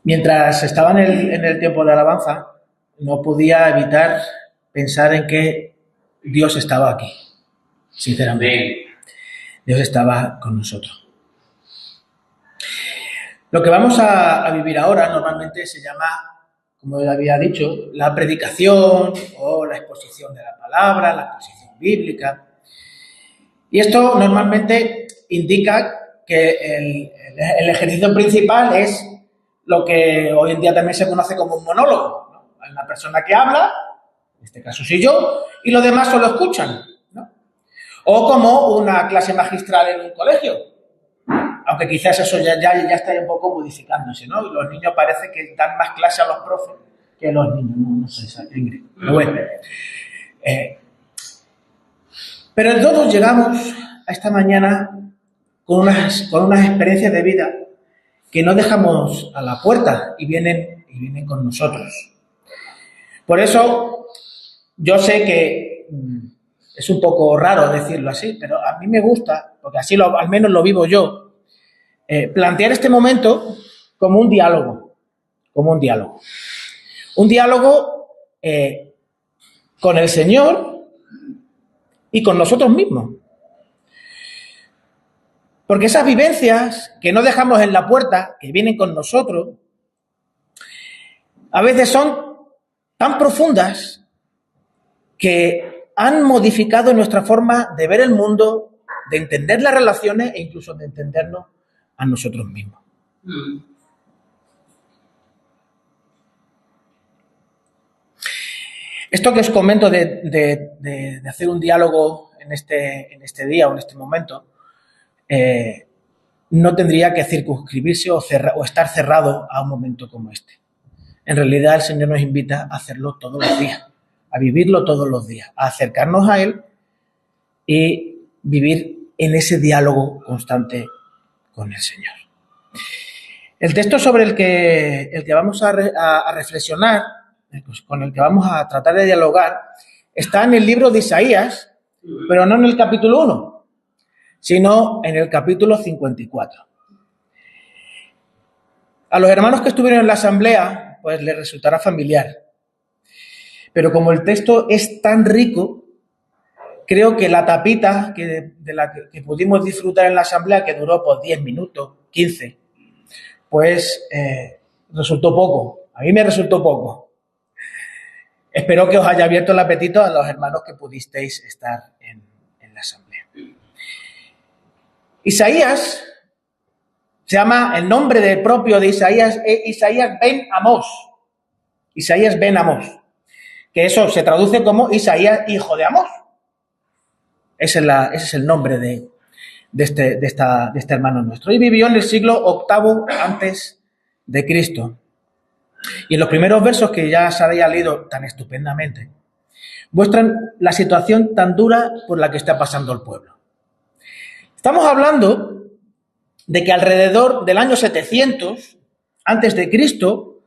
Mientras estaba en el tiempo de alabanza, no podía evitar pensar en que Dios estaba aquí, sinceramente. Dios estaba con nosotros. Lo que vamos a vivir ahora normalmente se llama, como ya había dicho, la predicación o la exposición de la palabra, la exposición bíblica. Y esto normalmente indica que el ejercicio principal es lo que hoy en día también se conoce como un monólogo, ¿no? Hay una persona que habla, en este caso soy yo, y los demás solo escuchan, ¿no? O como una clase magistral en un colegio, aunque quizás eso ya está un poco modificándose, ¿no? Y los niños parece que dan más clase a los profes que los niños, no sé, Ingrid. Pero bueno. Pero todos llegamos a esta mañana con unas experiencias de vida que no dejamos a la puerta y vienen con nosotros. Por eso, yo sé que es un poco raro decirlo así, pero a mí me gusta, porque así al menos lo vivo yo, plantear este momento como un diálogo. Un diálogo con el Señor y con nosotros mismos. Porque esas vivencias que no dejamos en la puerta, que vienen con nosotros, a veces son tan profundas que han modificado nuestra forma de ver el mundo, de entender las relaciones e incluso de entendernos a nosotros mismos. Esto que os comento de hacer un diálogo en este día o en este momento, no tendría que circunscribirse o estar cerrado a un momento como este. En realidad el Señor nos invita a hacerlo todos los días, a vivirlo todos los días, a acercarnos a Él y vivir en ese diálogo constante con el Señor. El texto sobre el que vamos a reflexionar, con el que vamos a tratar de dialogar, está en el libro de Isaías, pero no en el capítulo 1, sino en el capítulo 54. A los hermanos que estuvieron en la asamblea, pues les resultará familiar. Pero como el texto es tan rico, creo que la tapita de la que pudimos disfrutar en la asamblea, que duró pues 10 minutos, 15, pues resultó poco. A mí me resultó poco. Espero que os haya abierto el apetito a los hermanos que pudisteis estar en la asamblea. Isaías, se llama, el nombre propio de Isaías es Isaías ben Amós. Isaías ben Amós. Que eso se traduce como Isaías, hijo de Amós. Ese es el nombre de este hermano nuestro. Y vivió en el siglo VIII antes de Cristo. Y en los primeros versos que ya se había leído tan estupendamente, muestran la situación tan dura por la que está pasando el pueblo. Estamos hablando de que alrededor del año 700 antes de Cristo,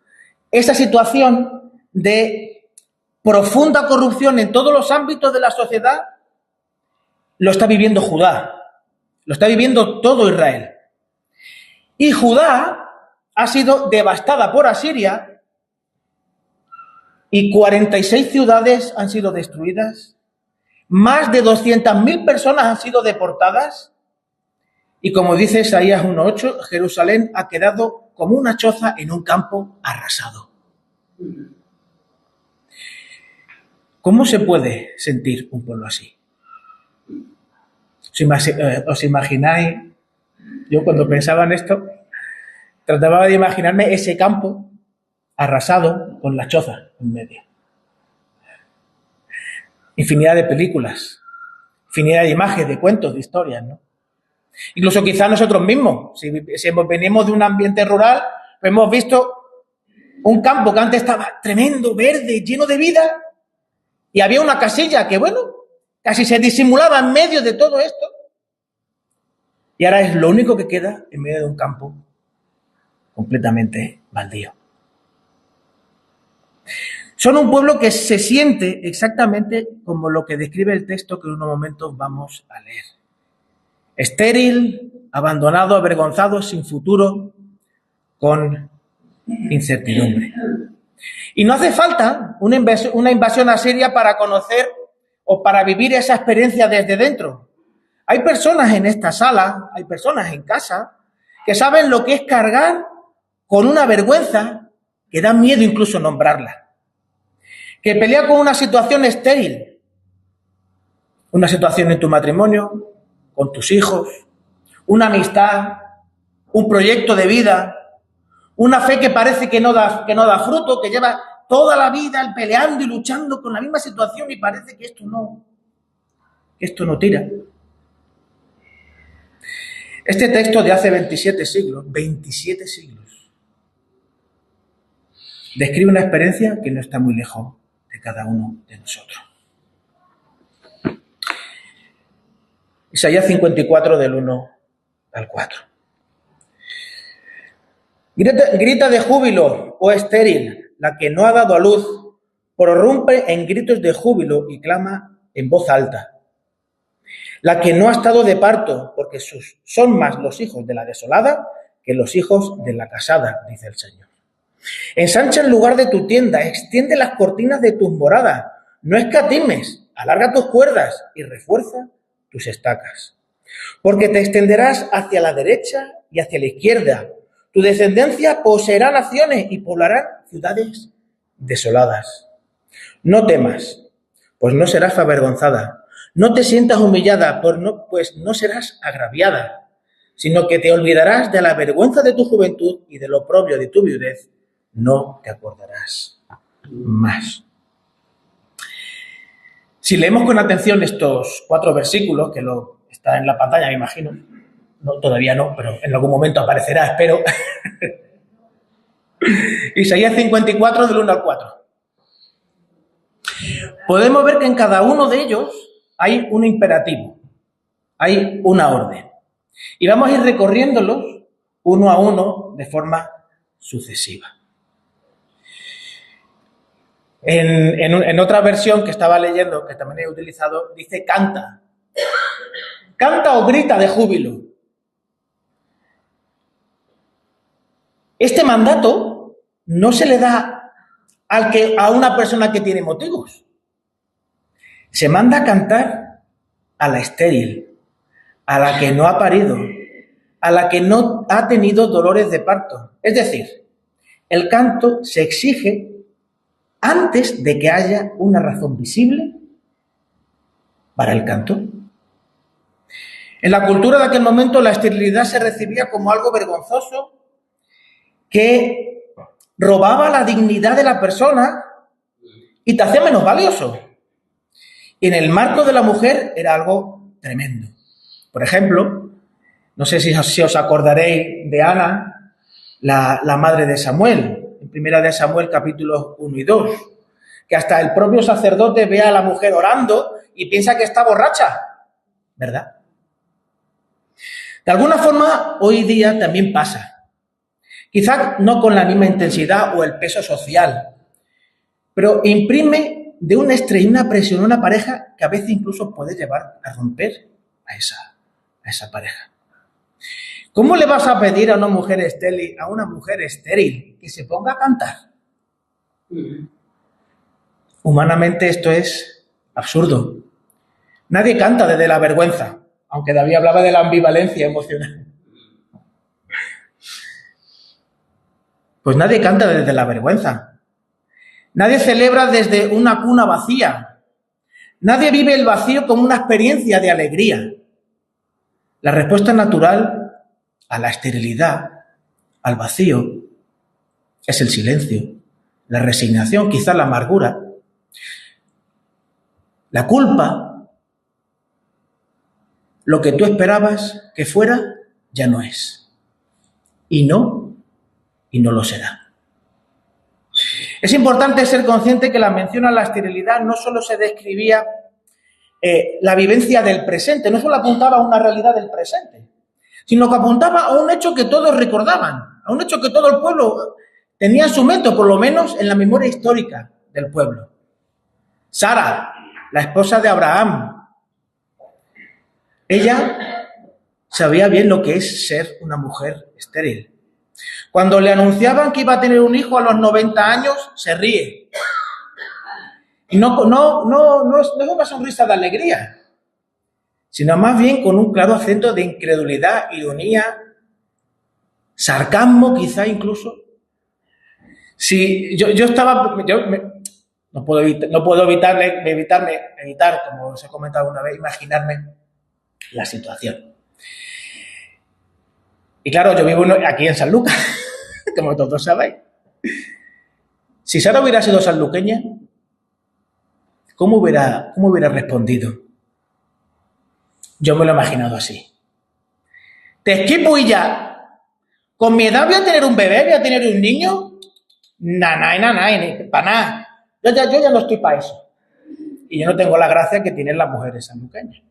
esa situación de profunda corrupción en todos los ámbitos de la sociedad lo está viviendo Judá, lo está viviendo todo Israel. Y Judá ha sido devastada por Asiria y 46 ciudades han sido destruidas, más de 200.000 personas han sido deportadas y, como dice Isaías 1:8, Jerusalén ha quedado como una choza en un campo arrasado. ¿Cómo se puede sentir un pueblo así? ¿Os imagináis? Yo cuando pensaba en esto, trataba de imaginarme ese campo arrasado con la choza en medio. Infinidad de películas, infinidad de imágenes, de cuentos, de historias, ¿no? Incluso quizás nosotros mismos, si venimos de un ambiente rural, pues hemos visto un campo que antes estaba tremendo, verde, lleno de vida, y había una casilla que, bueno, casi se disimulaba en medio de todo esto, y ahora es lo único que queda en medio de un campo completamente baldío. Son un pueblo que se siente exactamente como lo que describe el texto que en unos momentos vamos a leer. Estéril, abandonado, avergonzado, sin futuro, con incertidumbre. Y no hace falta una invasión asiria para conocer o para vivir esa experiencia desde dentro. Hay personas en esta sala, hay personas en casa, que saben lo que es cargar con una vergüenza que da miedo incluso nombrarla. Que pelea con una situación estéril, una situación en tu matrimonio, con tus hijos, una amistad, un proyecto de vida, una fe que parece que no da fruto, que lleva toda la vida peleando y luchando con la misma situación y parece que esto no tira. Este texto de hace 27 siglos, describe una experiencia que no está muy lejos de cada uno de nosotros. Isaías 54 del 1 al 4. Grita de júbilo, oh estéril, la que no ha dado a luz, prorrumpe en gritos de júbilo y clama en voz alta. La que no ha estado de parto, porque son más los hijos de la desolada que los hijos de la casada, dice el Señor. Ensancha el lugar de tu tienda, extiende las cortinas de tus moradas, no escatimes, alarga tus cuerdas y refuerza tus estacas. Porque te extenderás hacia la derecha y hacia la izquierda. Tu descendencia poseerá naciones y poblarán ciudades desoladas. No temas, pues no serás avergonzada. No te sientas humillada, pues no serás agraviada, sino que te olvidarás de la vergüenza de tu juventud y del oprobio de tu viudez. No te acordarás más. Si leemos con atención estos 4 versículos, que está en la pantalla, me imagino, no, todavía no, pero en algún momento aparecerá, espero. Isaías 54 del 1 al 4. Podemos ver que en cada uno de ellos hay un imperativo, hay una orden. Y vamos a ir recorriéndolos uno a uno de forma sucesiva. En otra versión que estaba leyendo, que también he utilizado, dice canta. Canta o grita de júbilo. Este mandato no se le da a una persona que tiene motivos. Se manda a cantar a la estéril, a la que no ha parido, a la que no ha tenido dolores de parto. Es decir, el canto se exige antes de que haya una razón visible para el canto. En la cultura de aquel momento, la esterilidad se recibía como algo vergonzoso que robaba la dignidad de la persona y te hacía menos valioso. Y en el marco de la mujer era algo tremendo. Por ejemplo, no sé si os acordaréis de Ana, la madre de Samuel, en primera de Samuel capítulos 1 y 2, que hasta el propio sacerdote ve a la mujer orando y piensa que está borracha, ¿verdad? De alguna forma, hoy día también pasa. Quizás no con la misma intensidad o el peso social, pero imprime de un estrés y una presión a una pareja que a veces incluso puede llevar a romper a esa pareja. ¿Cómo le vas a pedir a una mujer estéril que se ponga a cantar? Humanamente esto es absurdo. Nadie canta desde la vergüenza, aunque David hablaba de la ambivalencia emocional. Pues nadie canta desde la vergüenza. Nadie celebra desde una cuna vacía. Nadie vive el vacío como una experiencia de alegría. La respuesta natural a la esterilidad, al vacío, es el silencio, la resignación, quizás la amargura, la culpa. Lo que tú esperabas que fuera, ya no es. Y no lo será. Es importante ser consciente que la mención a la esterilidad no solo se describía la vivencia del presente, no solo apuntaba a una realidad del presente, sino que apuntaba a un hecho que todos recordaban, a un hecho que todo el pueblo tenía en su mente, por lo menos en la memoria histórica del pueblo. Sara, la esposa de Abraham, ella sabía bien lo que es ser una mujer estéril. Cuando le anunciaban que iba a tener un hijo a los 90 años, se ríe. Y no es una sonrisa de alegría, sino más bien con un claro acento de incredulidad, ironía, sarcasmo quizá incluso. Si no puedo evitar, como os he comentado una vez, imaginarme la situación. Y claro, yo vivo aquí en Sanlúcar, como todos sabéis. Si Sara hubiera sido sanluqueña, ¿cómo hubiera respondido? Yo me lo he imaginado así. ¿Te esquipo y ya? ¿Con mi edad voy a tener un bebé? ¿Voy a tener un niño? Nanay, para nada. Yo ya no estoy para eso. Y yo no tengo la gracia que tienen las mujeres sanluqueñas.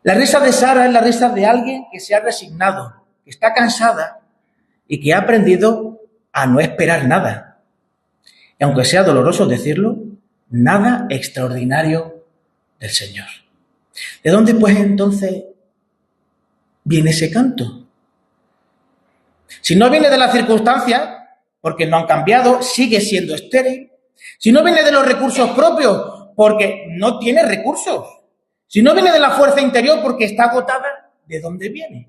La risa de Sara es la risa de alguien que se ha resignado, que está cansada y que ha aprendido a no esperar nada. Y aunque sea doloroso decirlo, nada extraordinario del Señor. ¿De dónde pues entonces viene ese canto? Si no viene de las circunstancias, porque no han cambiado, sigue siendo estéril. Si no viene de los recursos propios, porque no tiene recursos. Si no viene de la fuerza interior, porque está agotada, ¿de dónde viene?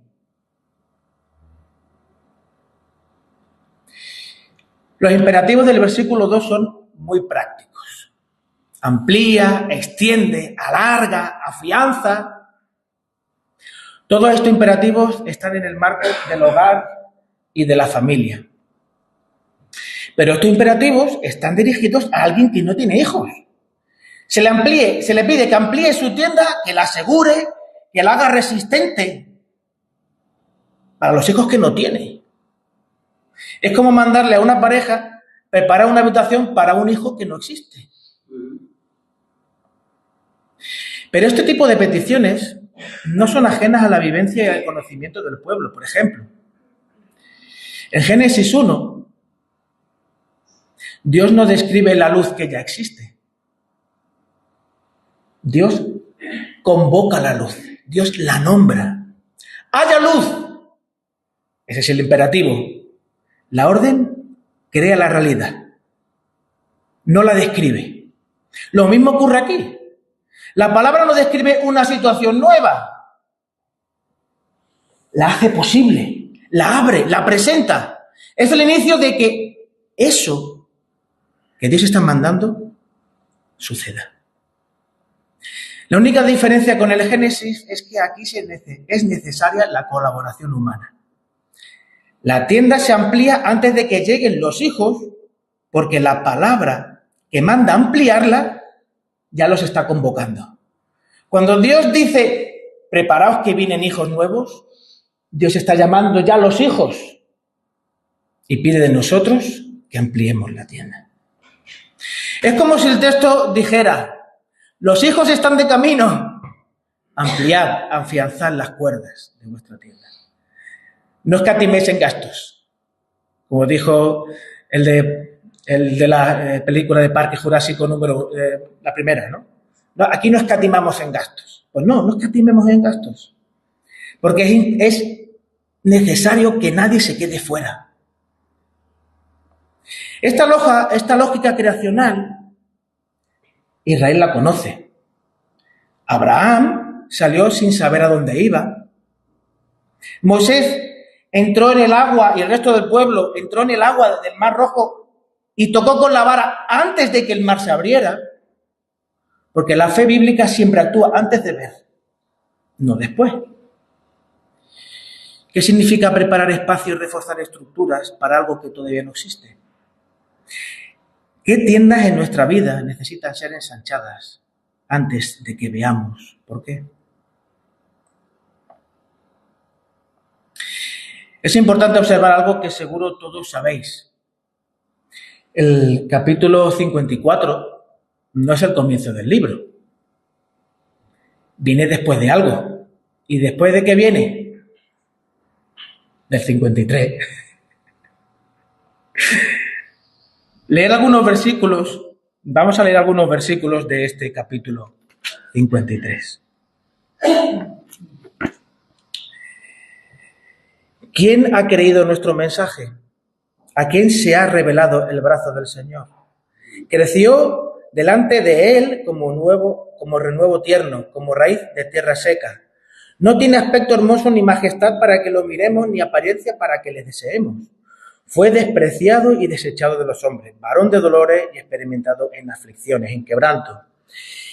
Los imperativos del versículo 2 son muy prácticos. Amplía, extiende, alarga, afianza. Todos estos imperativos están en el marco del hogar y de la familia. Pero estos imperativos están dirigidos a alguien que no tiene hijos. Se le pide que amplíe su tienda, que la asegure, que la haga resistente para los hijos que no tiene. Es como mandarle a una pareja preparar una habitación para un hijo que no existe. Pero este tipo de peticiones no son ajenas a la vivencia y al conocimiento del pueblo. Por ejemplo, en Génesis 1, Dios no describe la luz que ya existe. Dios convoca la luz. Dios la nombra. ¡Haya luz! Ese es el imperativo. La orden crea la realidad. No la describe. Lo mismo ocurre aquí. La palabra no describe una situación nueva. La hace posible. La abre, la presenta. Es el inicio de que eso que Dios está mandando suceda. La única diferencia con el Génesis es que aquí es necesaria la colaboración humana. La tienda se amplía antes de que lleguen los hijos, porque la palabra que manda ampliarla ya los está convocando. Cuando Dios dice, preparaos que vienen hijos nuevos, Dios está llamando ya a los hijos y pide de nosotros que ampliemos la tienda. Es como si el texto dijera, los hijos están de camino, ampliad, afianzad las cuerdas de vuestra tienda. No escatiméis en gastos, como dijo el de la película de Parque Jurásico la primera, ¿no? Aquí no escatimamos en gastos. Pues no escatimemos en gastos, porque es necesario que nadie se quede fuera. Esta lógica creacional, Israel la conoce. Abraham salió sin saber a dónde iba. Moisés entró en el agua y el resto del pueblo entró en el agua del Mar Rojo y tocó con la vara antes de que el mar se abriera, porque la fe bíblica siempre actúa antes de ver, no después. ¿Qué significa preparar espacio y reforzar estructuras para algo que todavía no existe? ¿Qué tiendas en nuestra vida necesitan ser ensanchadas antes de que veamos por qué? Es importante observar algo que seguro todos sabéis. El capítulo 54 no es el comienzo del libro. Viene después de algo. ¿Y después de qué viene? Del 53. Leer algunos versículos. Vamos a leer algunos versículos de este capítulo 53. ¿Quién ha creído nuestro mensaje? ¿A quién se ha revelado el brazo del Señor? Creció delante de él como renuevo tierno, como raíz de tierra seca. No tiene aspecto hermoso ni majestad para que lo miremos, ni apariencia para que le deseemos. Fue despreciado y desechado de los hombres, varón de dolores y experimentado en aflicciones, en quebranto.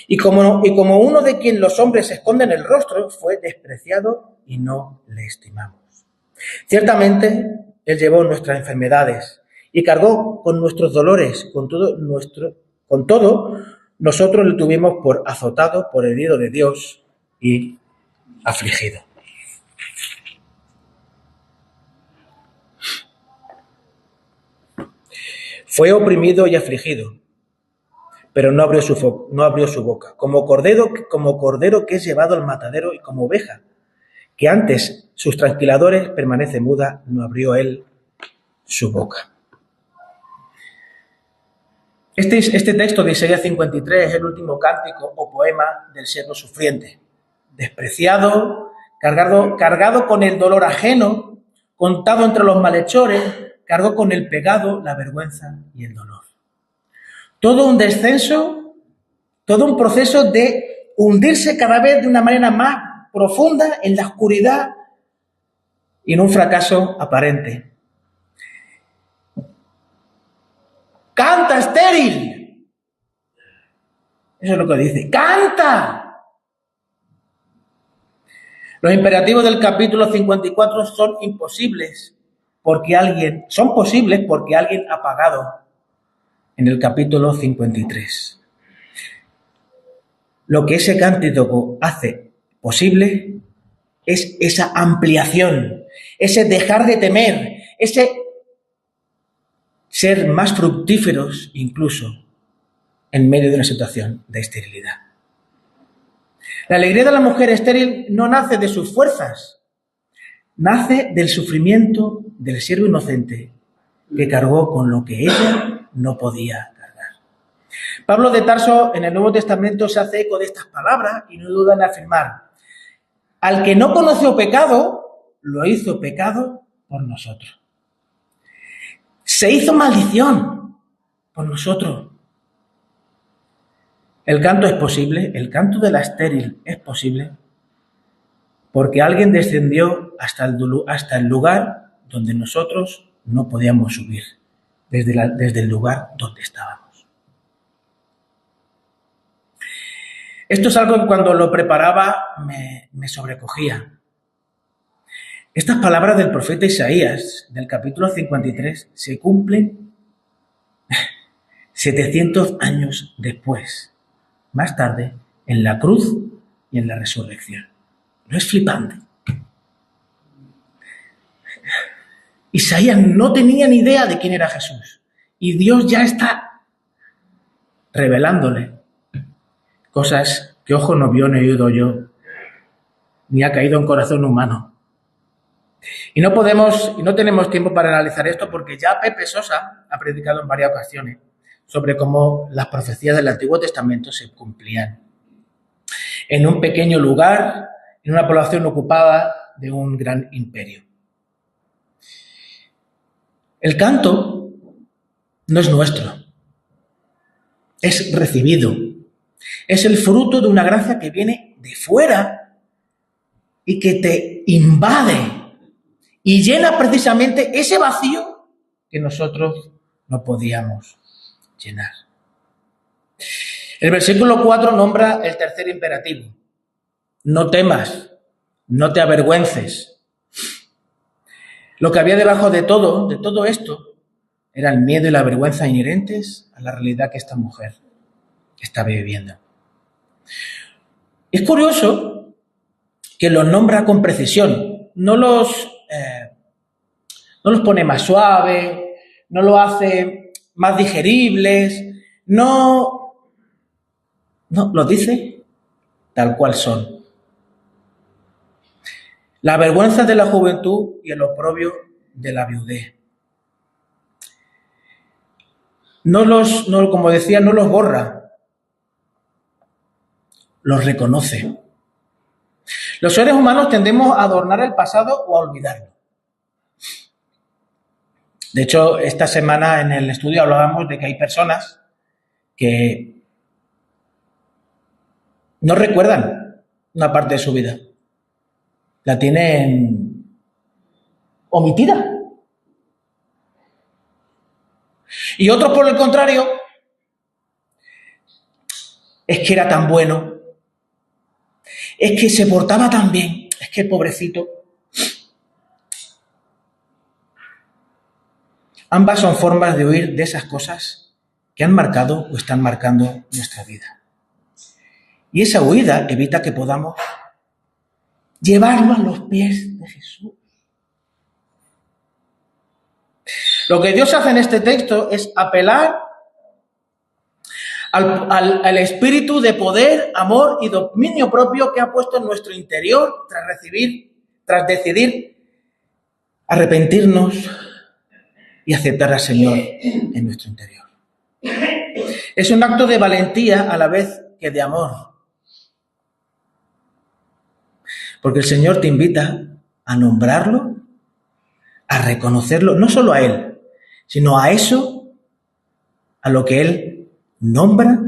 Y como uno de quien los hombres esconden el rostro, fue despreciado y no le estimamos. Ciertamente, él llevó nuestras enfermedades y cargó con nuestros dolores, con todo, nosotros le tuvimos por azotado, por herido de Dios y afligido. Fue oprimido y afligido, pero no abrió su boca. Como cordero que es llevado al matadero y como oveja, que antes sus tranquiladores permanece muda, no abrió él su boca. Este texto de Isaías 53 es el último cántico o poema del siervo sufriente, despreciado, cargado con el dolor ajeno, contado entre los malhechores, cargó con el pecado, la vergüenza y el dolor. Todo un descenso, todo un proceso de hundirse cada vez de una manera más profunda en la oscuridad y en un fracaso aparente. ¡Canta, estéril! Eso es lo que dice. ¡Canta! Los imperativos del capítulo 54 son posibles porque alguien ha pagado en el capítulo 53. Lo que ese cántico hace posible es esa ampliación, ese dejar de temer, ese ser más fructíferos incluso en medio de una situación de esterilidad. La alegría de la mujer estéril no nace de sus fuerzas, nace del sufrimiento del siervo inocente que cargó con lo que ella no podía cargar. Pablo de Tarso en el Nuevo Testamento se hace eco de estas palabras y no duda en afirmar: al que no conoció pecado, lo hizo pecado por nosotros. Se hizo maldición por nosotros. El canto es posible, el canto de la estéril es posible, porque alguien descendió hasta el lugar donde nosotros no podíamos subir, desde el lugar donde estábamos. Esto es algo que cuando lo preparaba me sobrecogía. Estas palabras del profeta Isaías, del capítulo 53, se cumplen 700 años después, más tarde, en la cruz y en la resurrección. ¿No es flipante? Isaías no tenía ni idea de quién era Jesús y Dios ya está revelándole cosas que ojo no vio, ni oído yo, ni ha caído en corazón humano. Y no tenemos tiempo para analizar esto porque ya Pepe Sosa ha predicado en varias ocasiones sobre cómo las profecías del Antiguo Testamento se cumplían en un pequeño lugar, en una población ocupada de un gran imperio. El canto no es nuestro, es recibido. Es el fruto de una gracia que viene de fuera y que te invade y llena precisamente ese vacío que nosotros no podíamos llenar. El versículo 4 nombra el tercer imperativo. No temas, no te avergüences. Lo que había debajo de todo esto, era el miedo y la vergüenza inherentes a la realidad que esta mujer estaba viviendo. Es curioso que los nombra con precisión, no los pone más suaves, no lo hace más digeribles, no, los dice tal cual son. La vergüenza de la juventud y el oprobio de la viudez. Como decía, no los borra, los reconoce. Los seres humanos tendemos a adornar el pasado o a olvidarlo. De hecho, esta semana en el estudio hablábamos de que hay personas que no recuerdan una parte de su vida. La tienen omitida. Y otros, por el contrario, es que era tan bueno, es que se portaba tan bien, es que pobrecito. Ambas son formas de huir de esas cosas que han marcado o están marcando nuestra vida. Y esa huida evita que podamos llevarlo a los pies de Jesús. Lo que Dios hace en este texto es apelar al espíritu de poder, amor y dominio propio que ha puesto en nuestro interior tras decidir arrepentirnos y aceptar al Señor en nuestro interior. Es un acto de valentía a la vez que de amor. Porque el Señor te invita a nombrarlo, a reconocerlo, no solo a Él, sino a eso, a lo que Él nombra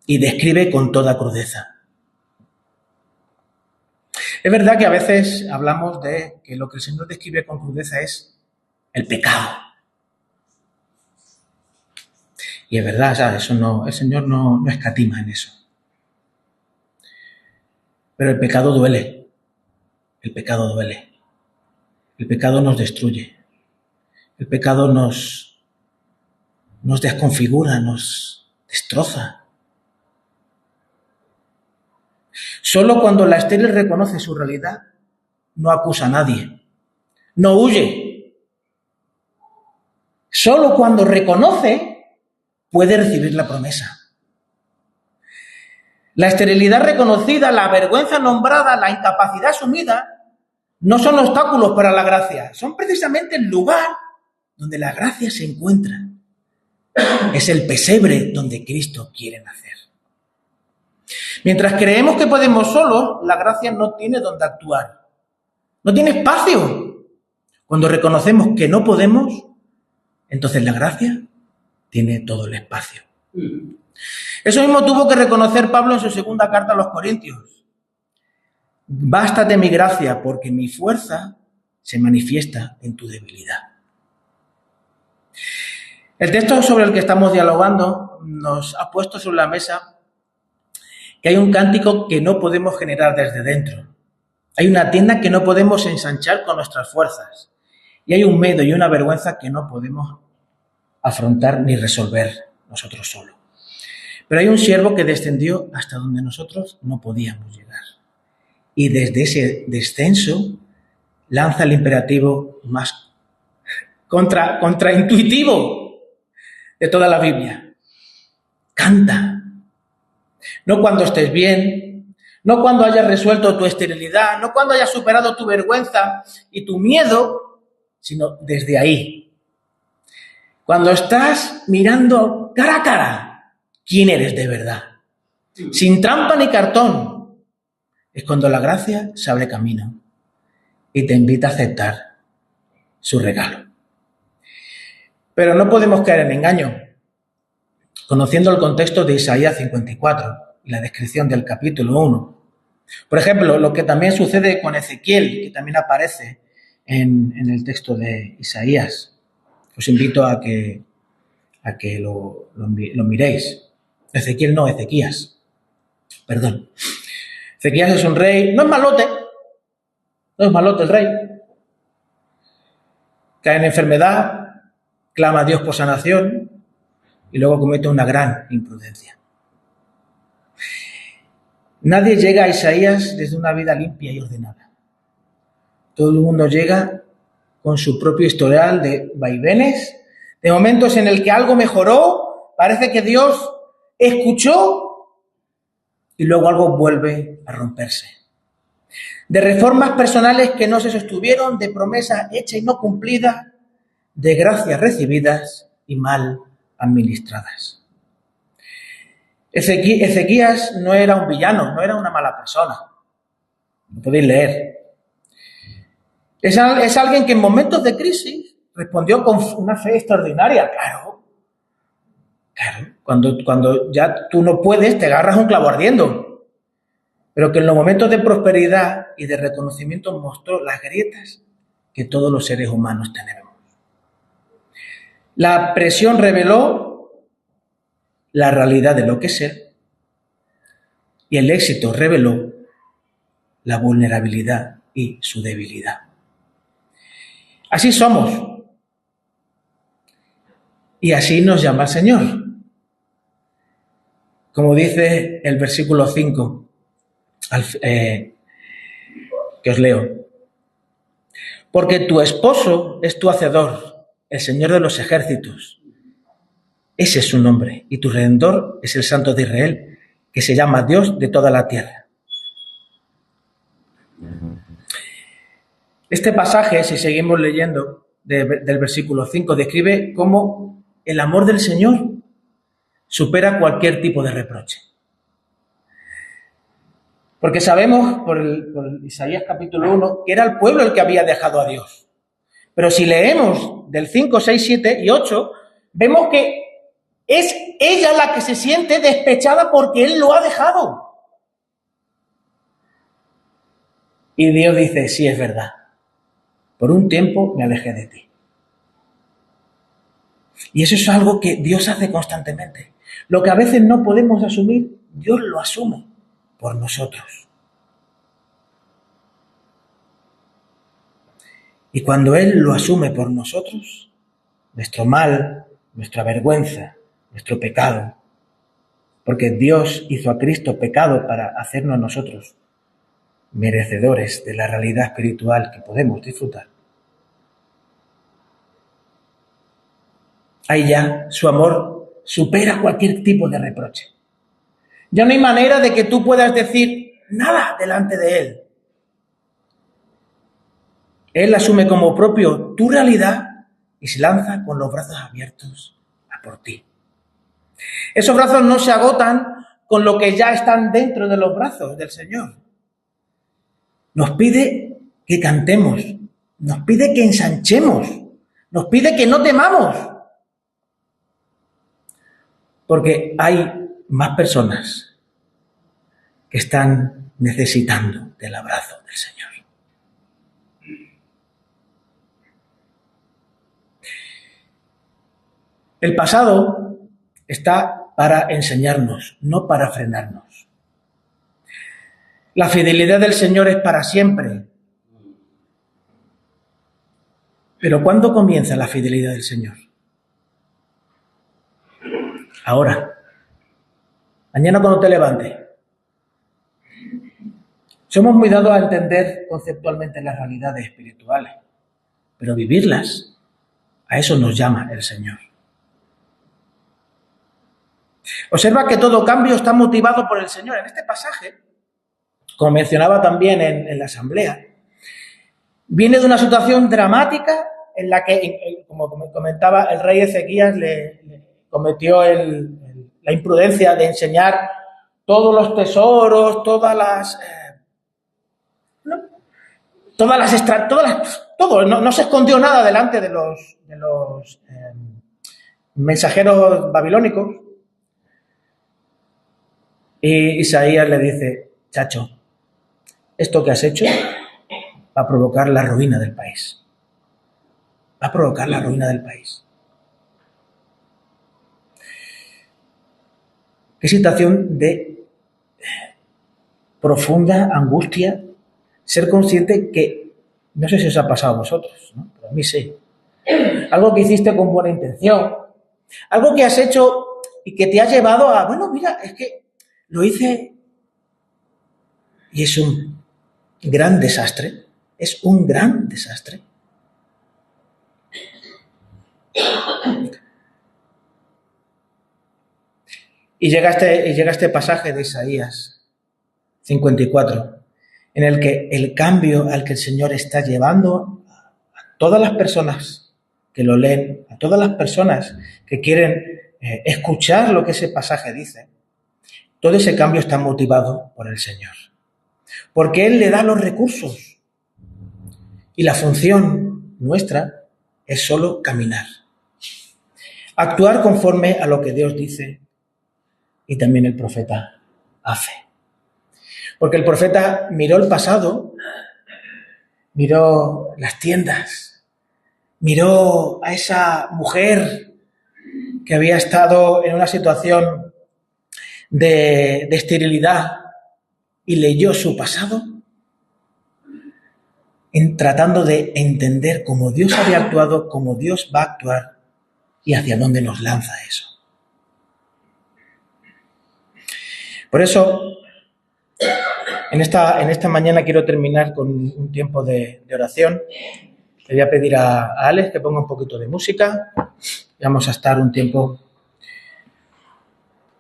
y describe con toda crudeza. Es verdad que a veces hablamos de que lo que el Señor describe con crudeza es el pecado. Y es verdad, ¿sabes? Eso no, el Señor no escatima en eso. Pero el pecado duele. El pecado duele. El pecado nos destruye. El pecado nos desconfigura, nos destroza. Solo cuando la estéril reconoce su realidad, no acusa a nadie, no huye. Solo cuando reconoce, puede recibir la promesa. La esterilidad reconocida, la vergüenza nombrada, la incapacidad asumida, no son obstáculos para la gracia, son precisamente el lugar donde la gracia se encuentra. Es el pesebre donde Cristo quiere nacer. Mientras creemos que podemos solos, la gracia no tiene donde actuar. No tiene espacio. Cuando reconocemos que no podemos, entonces la gracia tiene todo el espacio. Eso mismo tuvo que reconocer Pablo en su segunda carta a los Corintios. Bástate mi gracia, porque mi fuerza se manifiesta en tu debilidad. El texto sobre el que estamos dialogando nos ha puesto sobre la mesa que hay un cántico que no podemos generar desde dentro. Hay una tienda que no podemos ensanchar con nuestras fuerzas. Y hay un miedo y una vergüenza que no podemos afrontar ni resolver nosotros solos. Pero hay un siervo que descendió hasta donde nosotros no podíamos llegar. Y desde ese descenso lanza el imperativo más contraintuitivo de toda la Biblia. Canta. No cuando estés bien, no cuando hayas resuelto tu esterilidad, no cuando hayas superado tu vergüenza y tu miedo, sino desde ahí. Cuando estás mirando cara a cara quién eres de verdad, sin trampa ni cartón, es cuando la gracia se abre camino y te invita a aceptar su regalo. Pero no podemos caer en engaño. Conociendo el contexto de Isaías 54 y la descripción del capítulo 1. Por ejemplo, lo que también sucede con Ezequiel, que también aparece en el texto de Isaías. Os invito a que lo miréis. Ezequías. Perdón. Ezequías es un rey, no es malote el rey. Cae en enfermedad, clama a Dios por sanación y luego comete una gran imprudencia. Nadie llega a Isaías desde una vida limpia y ordenada. Todo el mundo llega con su propio historial de vaivenes, de momentos en el que algo mejoró, parece que Dios escuchó y luego algo vuelve a romperse. De reformas personales que no se sostuvieron, de promesas hechas y no cumplidas, de gracias recibidas y mal administradas. Ezequías no era un villano, no era una mala persona. Lo podéis leer. Es alguien que en momentos de crisis respondió con una fe extraordinaria. Claro. Cuando ya tú no puedes, te agarras un clavo ardiendo. Pero que en los momentos de prosperidad y de reconocimiento mostró las grietas que todos los seres humanos tenemos. La presión reveló la realidad de lo que es él y el éxito reveló la vulnerabilidad y su debilidad. Así somos. Y así nos llama el Señor. Como dice el versículo 5, que os leo. Porque tu esposo es tu hacedor, el Señor de los ejércitos. Ese es su nombre. Y tu Redentor es el Santo de Israel, que se llama Dios de toda la tierra. Este pasaje, si seguimos leyendo del versículo 5, describe cómo el amor del Señor supera cualquier tipo de reproche. Porque sabemos por Isaías capítulo 1 que era el pueblo el que había dejado a Dios. Pero si leemos del 5, 6, 7 y 8, vemos que es ella la que se siente despechada porque él lo ha dejado. Y Dios dice, sí, es verdad. Por un tiempo me alejé de ti. Y eso es algo que Dios hace constantemente. Lo que a veces no podemos asumir, Dios lo asume por nosotros. Y cuando Él lo asume por nosotros, nuestro mal, nuestra vergüenza, nuestro pecado, porque Dios hizo a Cristo pecado para hacernos a nosotros merecedores de la realidad espiritual que podemos disfrutar. Ahí ya su amor supera cualquier tipo de reproche. Ya no hay manera de que tú puedas decir nada delante de Él. Él asume como propio tu realidad y se lanza con los brazos abiertos a por ti. Esos brazos no se agotan con lo que ya están dentro de los brazos del Señor. Nos pide que cantemos, nos pide que ensanchemos, nos pide que no temamos. Porque hay más personas que están necesitando del abrazo del Señor. El pasado está para enseñarnos, no para frenarnos. La fidelidad del Señor es para siempre. Pero ¿cuándo comienza la fidelidad del Señor? Ahora. Mañana cuando te levantes. Somos muy dados a entender conceptualmente las realidades espirituales, pero vivirlas, a eso nos llama el Señor. Observa que todo cambio está motivado por el Señor. En este pasaje, como mencionaba también en la asamblea, viene de una situación dramática en la que, como comentaba, el rey Ezequías le cometió la imprudencia de enseñar todos los tesoros, todo, no se escondió nada delante de los mensajeros babilónicos. Y Isaías le dice, chacho, esto que has hecho va a provocar la ruina del país. Va a provocar la ruina del país. Qué situación de profunda angustia ser consciente que, no sé si os ha pasado a vosotros, ¿no? Pero a mí sí. Algo que hiciste con buena intención, algo que has hecho y que te ha llevado a, bueno, mira, es que lo hice y es un gran desastre, es un gran desastre. Y llega este pasaje de Isaías 54, en el que el cambio al que el Señor está llevando a todas las personas que lo leen, a todas las personas que quieren escuchar lo que ese pasaje dice, todo ese cambio está motivado por el Señor. Porque Él le da los recursos. Y la función nuestra es solo caminar. Actuar conforme a lo que Dios dice y también el profeta hace. Porque el profeta miró el pasado, miró las tiendas, miró a esa mujer que había estado en una situación de esterilidad y leyó su pasado, tratando de entender cómo Dios había actuado, cómo Dios va a actuar y hacia dónde nos lanza eso. Por eso, en esta mañana quiero terminar con un tiempo de oración. Le voy a pedir a Alex que ponga un poquito de música y vamos a estar un tiempo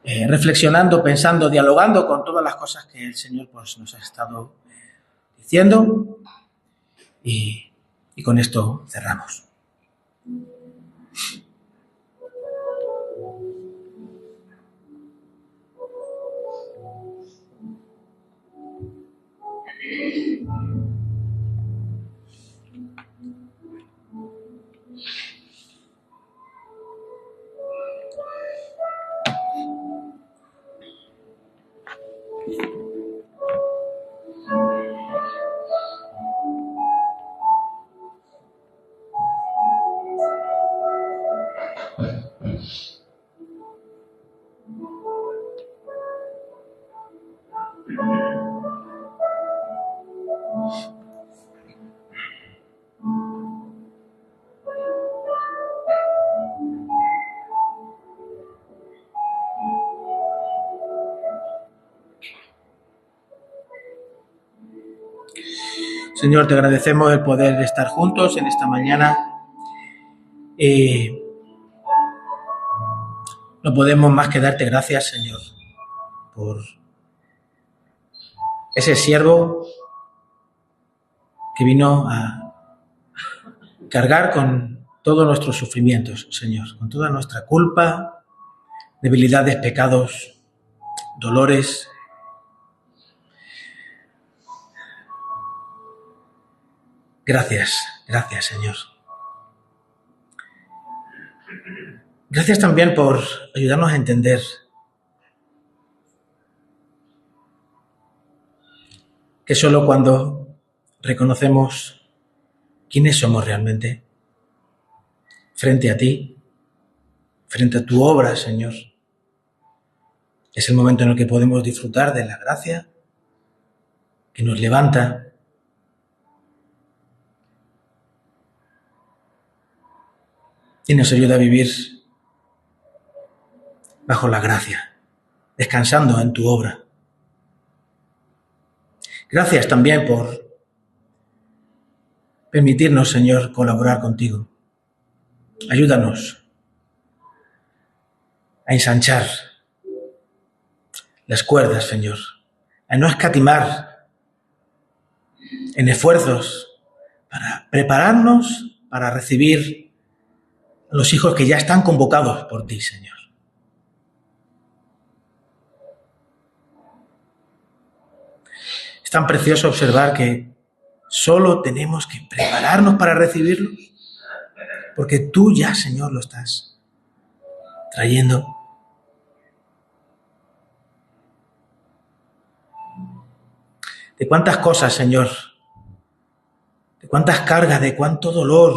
reflexionando, pensando, dialogando con todas las cosas que el Señor pues, nos ha estado diciendo y con esto cerramos. Señor, te agradecemos el poder estar juntos en esta mañana. No podemos más que darte gracias, Señor, por ese siervo que vino a cargar con todos nuestros sufrimientos, Señor, con toda nuestra culpa, debilidades, pecados, dolores. Gracias, Señor. Gracias también por ayudarnos a entender que solo cuando reconocemos quiénes somos realmente frente a ti, frente a tu obra, Señor, es el momento en el que podemos disfrutar de la gracia que nos levanta y nos ayuda a vivir bajo la gracia, descansando en tu obra. Gracias también por permitirnos, Señor, colaborar contigo. Ayúdanos a ensanchar las cuerdas, Señor, a no escatimar en esfuerzos para prepararnos para recibir a los hijos que ya están convocados por ti, Señor. Es tan precioso observar que solo tenemos que prepararnos para recibirlos, porque tú ya, Señor, lo estás trayendo. De cuántas cosas, Señor, de cuántas cargas, de cuánto dolor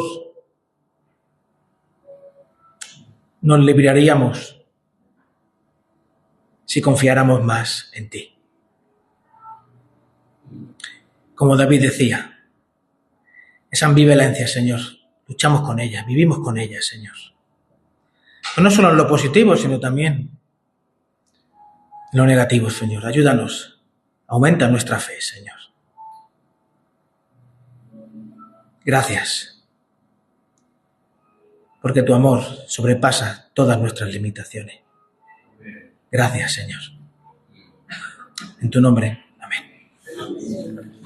nos libraríamos si confiáramos más en ti. Como David decía, esa ambivalencia, Señor, luchamos con ella, vivimos con ella, Señor. Pero no solo en lo positivo, sino también en lo negativo, Señor. Ayúdanos, aumenta nuestra fe, Señor. Gracias, porque tu amor sobrepasa todas nuestras limitaciones. Gracias, Señor. En tu nombre, amén.